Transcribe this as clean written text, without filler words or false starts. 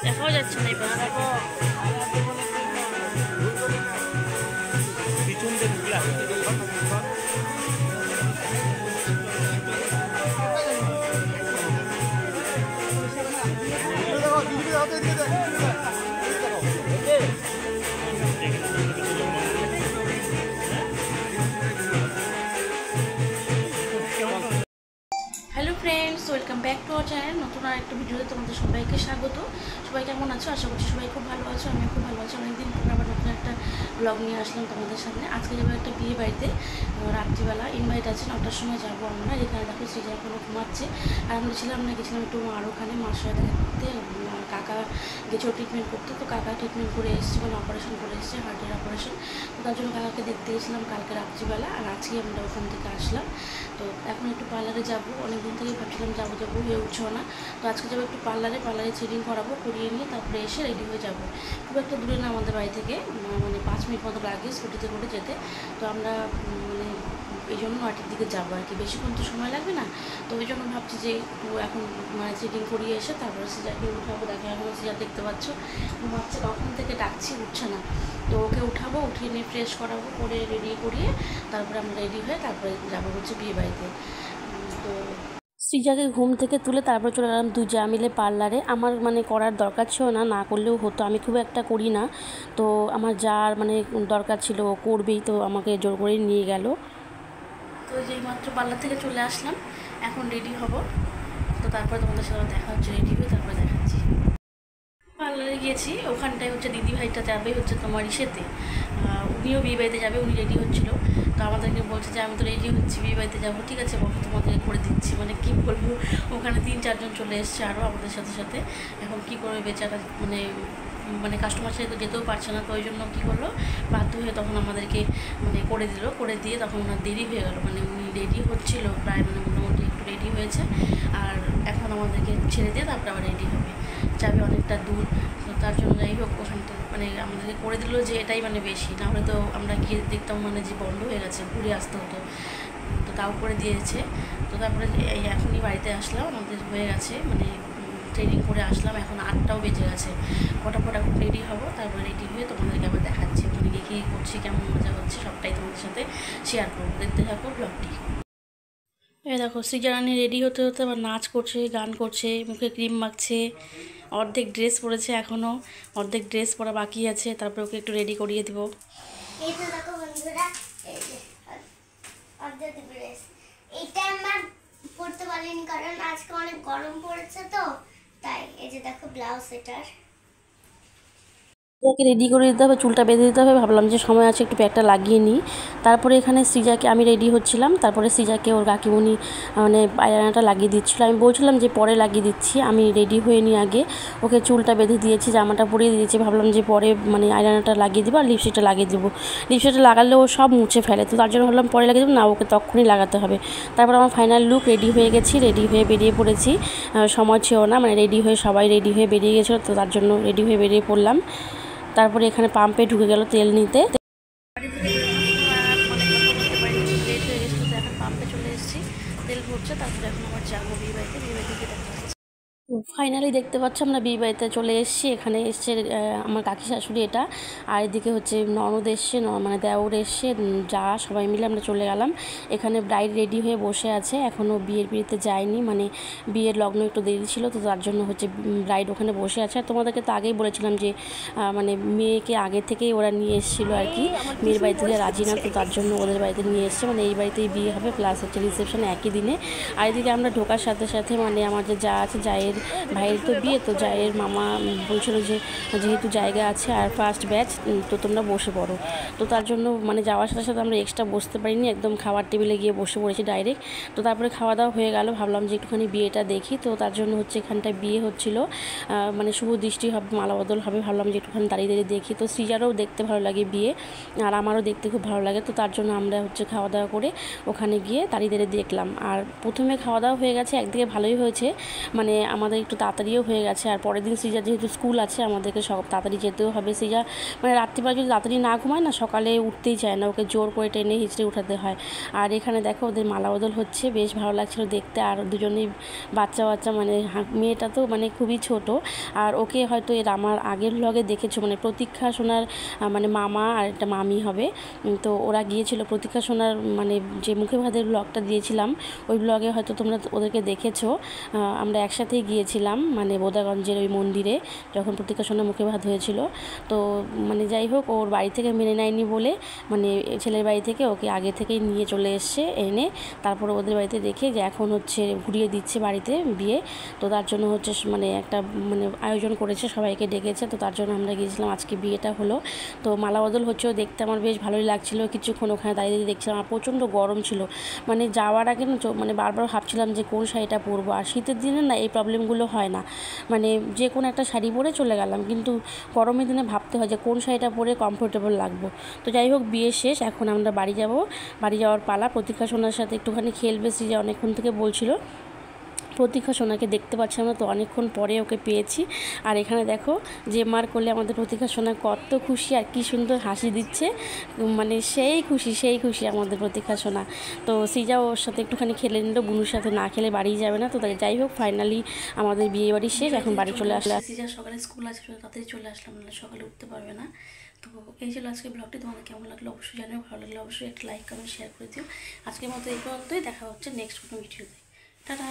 দেখাও যাচ্ছে না এবার পিছন দিয়ে ঢুকলা hello friends, welcome back to our channel. নতুন আর একটা ভিডিওতে তোমাদের সবাইকে স্বাগত। সবাই কেমন আছো? আশা করছি সবাই খুব ভালো আছো। আমি খুব ভালো আছি। অনেকদিন পর আবার নতুন একটা ব্লগ নিয়ে আসলাম তোমাদের সামনে। আজকে যাবো একটা বিয়ে বাড়িতে, রাত্রিবেলা ইনভাইট আছে, 9টার সময় যাবো আমরা। এখানে দেখো সৃজা এখনো ঘুমাচ্ছে। আর আমরা গেছিলাম একটু মার ওখানে, মার সাথে দেখা করতে। কাকা গেছিলো ট্রিটমেন্ট করতে, তো কাকা ট্রিটমেন্ট করে এসেছে, মানে অপারেশন করে এসেছে, হার্টের অপারেশন। তো তার জন্য কাকাকে দেখতে গেছিলাম কালকে রাত্রিবেলা, আর আজকে আমরা ওখান থেকে আসলাম। তো এখন একটু পার্লারে যাবো, অনেকদিন থেকেই ভাবছিলাম যাবো হয়ে উঠছেও না। তো আজকে যাবো একটু পার্লারে থ্রেডিং করাবো, করিয়ে নিয়ে তারপরে এসে রেডি হয়ে যাবো। খুব একটা দূরে না আমাদের বাড়ি থেকে, মানে 5 মিনিট মতো লাগে স্কুটিতে করে যেতে। তো আমরা মানে এই জন্য 9টার দিকে যাবো আর কি, বেশিক্ষণ তো সময় লাগবে না। তো ওই জন্য ভাবছি যে একটু এখন মানে থ্রেডিং করিয়ে এসে তারপরে সিজাকে উঠাবো। দেখা এখন সিজা দেখতে পাচ্ছ ঘুমাচ্ছে, কখন থেকে ডাকছি উঠছে না। তো ওকে উঠাবো, উঠিয়ে নিয়ে ফ্রেশ করাবো, করে রেডি করিয়ে তারপরে আমরা রেডি হয়ে তারপরে যাবো হচ্ছে বিয়ে বাড়িতে। তো সৃজাকে ঘুম থেকে তুলে তারপর চলে গেলাম দুই যা মিলে পার্লারে। আমার মানে করার দরকার ছিল না, না করলেও হতো, আমি খুব একটা করি না। তো আমার যার মানে দরকার ছিল ও করবেই, তো আমাকে জোর করেই নিয়ে গেল। তো যেই মাত্র পার্লার থেকে চলে আসলাম, এখন রেডি হব। তো তারপরে তোমাদের সাথে দেখা হচ্ছে, রেডি হয়ে তারপরে দেখাচ্ছি। পার্লারে গিয়েছি, ওখানটায় হচ্ছে দিদি ভাইটা যাবে হচ্ছে তোমার ইসেতে, উনিও বিয়ে বাড়িতে যাবে, উনি রেডি হচ্ছিলো। তো আমাদেরকে বলছে যে আমি তো রেডি হচ্ছি, বিয়ে বাড়িতে যাবো, ঠিক আছে বলো তোমাদেরকে করে দিচ্ছি। মানে কী বলবো, ওখানে 3-4 জন চলে এসছে আরও আমাদের সাথে সাথে। এখন কী করবে বেচারা, মানে কাস্টমার সাথে তো যেতেও পারছে না। তো ওই জন্য কী করলো, বাধ্য হয়ে তখন আমাদেরকে মানে করে দিল, করে দিয়ে তখন ওনার দেরি হয়ে গেল। মানে উনি রেডি হচ্ছিলো প্রায়, মানে মোটামুটি একটু রেডি হয়েছে, আর এখন আমাদেরকে ছেড়ে দিয়ে তারপরে আবার রেডি হবে, যাবে অনেকটা দূর। তো তার জন্য যাই হোক ওখানটা মানে আমাদেরকে করে দিল, যে এটাই মানে বেশি, নাহলে তো আমরা গিয়ে দেখতাম মানে যে বন্ধ হয়ে গেছে, ঘুরে আসতে হতো। তো তাও করে দিয়েছে। তো তারপরে এখনই বাড়িতে আসলাম, আমাদের হয়ে গেছে মানে ট্রেনিং করে আসলাম, এখন 8টাও বেজে গেছে। ফটাফট এখন রেডি হবো, তারপরে রেডি হয়ে তোমাদেরকে আবার দেখাচ্ছি ওখানে গিয়ে কী করছি, কেমন মজা হচ্ছে, সবটাই তোমাদের সাথে শেয়ার করবো। দেখতে থাকো ব্লগটি। এই দেখো সৃজারানী রেডি হতে হতে আবার নাচ করছে, গান করছে, মুখে ক্রিম মাখছে, অর্ধেক ড্রেস পরেছে, এখনও অর্ধেক ড্রেস পরা বাকি আছে, তারপরে ওকে একটু রেডি করিয়ে দিব। এই তো দেখো বন্ধুরা, এই যে অর্ধেক ড্রেস, এটা আমার পরতে পারিনি কারণ আজকে অনেক গরম পড়েছে, তো তাই এই যে দেখো ব্লাউজ এটার। সৃজাকে রেডি করে দিতে হবে, চুলটা বেঁধে দিতে হবে। ভাবলাম যে সময় আছে একটু প্যাকটা লাগিয়ে নিই। তারপরে এখানে সৃজাকে আমি রেডি হচ্ছিলাম, তারপরে সৃজাকে ওর কাকিমণি মানে আইলাইনারটা লাগিয়ে দিচ্ছিলো। আমি বলছিলাম যে পরে লাগিয়ে দিচ্ছি, আমি রেডি হয়ে নিই আগে। ওকে চুলটা বেঁধে দিয়েছি, জামাটা পরিয়ে দিয়েছি, ভাবলাম যে পরে মানে আইলাইনারটা লাগিয়ে দেবো আর লিপস্টিকটা লাগিয়ে দেবো। লিপস্টিকটা লাগালে ও সব মুছে ফেলে, তো তার জন্য ভাবলাম পরে লাগিয়ে দেবো না, ওকে তখনই লাগাতে হবে। তারপর আমার ফাইনাল লুক, রেডি হয়ে গেছি, রেডি হয়ে বেরিয়ে পড়েছি। সময় ছিল না, মানে রেডি হয়ে সবাই রেডি হয়ে বেরিয়ে গেছিলো, তো তার জন্য রেডি হয়ে বেরিয়ে পড়লাম। তারপরে এখানে পাম্পে ঢুকে গেল তেল নিতে। এখন পাম্পে চলে এসেছি, তেল ভরছে, তারপরে এখন আবার যাবো বিয়ে বাড়িতে গিয়ে দেখা হচ্ছে। ফাইনালি দেখতে পাচ্ছ আমরা বিয়ে বাড়িতে চলে এসেছি। এখানে এসছে আমার কাকি শাশুড়ি এটা, আর এদিকে হচ্ছে ননদ এসছে, মানে দেওর এসছে, যা সবাই মিলে আমরা চলে গেলাম। এখানে ব্রাইড রেডি হয়ে বসে আছে, এখনও বিয়েতে যায়নি, মানে বিয়ের লগ্ন একটু দেরি ছিল, তো তার জন্য হচ্ছে ব্রাইড ওখানে বসে আছে। আর তোমাদেরকে তো আগেই বলেছিলাম যে মানে মেয়েকে আগে থেকেই ওরা নিয়ে এসেছিলো আর কি, মেয়ের বাড়ি থেকে রাজি না, তো তার জন্য ওদের বাড়িতে নিয়ে এসছে, মানে এই বাড়িতেই বিয়ে হবে প্লাস হচ্ছে রিসেপশন একই দিনে। আর এদিকে আমরা ঢোকার সাথে সাথে মানে আমার যে যা আছে, জায়ের ভাইয়ের তো বিয়ে, তো জায়ের মামা বলছিল যে যেহেতু জায়গা আছে আর ফার্স্ট ব্যাচ, তো তোমরা বসে পড়ো। তো তার জন্য মানে যাওয়ার সাথে সাথে আমরা এক্সট্রা বসতে পারিনি, একদম খাওয়ার টেবিলে গিয়ে বসে পড়েছি ডাইরেক্ট। তো তারপরে খাওয়া দাওয়া হয়ে গেল, ভাবলাম যে একটুখানি বিয়েটা দেখি, তো তার জন্য হচ্ছে এখানটায় বিয়ে হচ্ছিল, মানে শুভ দৃষ্টি হবে, মালা বদল হবে, ভাবলাম যে একটুখানি দাঁড়িয়ে দাঁড়িয়ে দেখি। তো সৃজারও দেখতে ভালো লাগে বিয়ে, আর আমারও দেখতে খুব ভালো লাগে, তো তার জন্য আমরা হচ্ছে খাওয়া দাওয়া করে ওখানে গিয়ে দাঁড়িয়ে দাঁড়িয়ে দেখলাম। আর প্রথমে খাওয়া দাওয়া হয়ে গেছে, একদিকে ভালোই হয়েছে, মানে আমার আমাদের একটু তাড়াতাড়িও হয়ে গেছে। আর পরের দিন সিজার যেহেতু স্কুল আছে আমাদেরকে সব তাড়াতাড়ি যেতেও হবে। সিজা মানে রাত্রিবেলা যদি তাড়াতাড়ি না ঘুমায় না, সকালে উঠতেই চায় না, ওকে জোর করে টেনে হিঁচড়ে উঠাতে হয়। আর এখানে দেখো ওদের মালা বদল হচ্ছে, বেশ ভালো লাগছিল দেখতে। আর দুজনেই বাচ্চা বাচ্চা, মানে মেয়েটা তো মানে খুবই ছোট। আর ওকে হয়তো আমার আগের ব্লগে দেখেছো, মানে প্রতীক্ষা সোনার মানে মামা আর একটা মামি হবে। তো ওরা গিয়েছিল প্রতীক্ষা সোনার মানে যে মুখে ভাতের ব্লগটা দিয়েছিলাম, ওই ব্লগে হয়তো তোমরা ওদেরকে দেখেছো। আমরা একসাথেই গিয়েছিলাম মানে বোদাগঞ্জের ওই মন্দিরে, যখন প্রতীক্ষা সোনার মুখে ভাত হয়েছিল। তো মানে যাই হোক, ওর বাড়ি থেকে মেনে নেয়নি বলে মানে ছেলের বাড়ি থেকে ওকে আগে থেকেই নিয়ে চলে এসছে, এনে তারপরে ওদের বাড়িতে রেখে যে এখন হচ্ছে ঘুরিয়ে দিচ্ছে বাড়িতে বিয়ে। তো তার জন্য হচ্ছে মানে একটা মানে আয়োজন করেছে, সবাইকে ডেকেছে। তো তার জন্য আমরা গিয়েছিলাম, আজকে বিয়েটা হলো। তো মালা বদল হচ্ছেও দেখতে আমার বেশ ভালোই লাগছিলো। কিছুক্ষণ ওখানে দাঁড়িয়ে দেখছিলাম। আর প্রচণ্ড গরম ছিল, মানে যাওয়ার আগে না মানে বারবার ভাবছিলাম যে কোন শাড়িটা পরবো। আর শীতের দিনে না এই প্রবলেমগুলো হয় না, মানে যে কোনো একটা শাড়ি পরে চলে গেলাম, কিন্তু গরমের দিনে ভাবতে হয় যে কোন শাড়িটা পরে কমফোর্টেবল লাগবো। তো যাই হোক, বিয়ে শেষ, এখন আমরা বাড়ি যাব। বাড়ি যাওয়ার পালা। প্রতীক্ষা সোনার সাথে একটুখানি খেলবে, যে অনেকক্ষণ থেকে বলছিল। প্রতীক্ষা সোনাকে দেখতে পাচ্ছি আমরা, তো অনেকক্ষণ পরে ওকে পেয়েছি। আর এখানে দেখো যে মার করলে আমাদের প্রতীক্ষা সোনা কত খুশি আর কি সুন্দর হাসি দিচ্ছে, মানে সেই খুশি আমাদের প্রতীক্ষা সোনা। তো সিজা ওর সাথে একটুখানি খেলে নিল, বুনুর সাথে না খেলে বাড়ি যাবে না। তো তাই যাই হোক, ফাইনালি আমাদের বিয়ে বাড়ি শেষ, এখন বাড়ি চলে আসলাম। সিজা সকালে স্কুল আছে, তাড়াতাড়ি চলে আসলাম, নাহলে সকালে উঠতে পারবে না। তো এই ছিল আজকে ব্লগটি। তোমাদের কেমন লাগলো অবশ্যই জানিও, ভালো লাগলে অবশ্যই একটা লাইক কমেন্ট শেয়ার করে দিও। আজকের মতো এই পর্যন্তই, দেখা হচ্ছে নেক্সট কোনো ভিডিওতে। টাটা।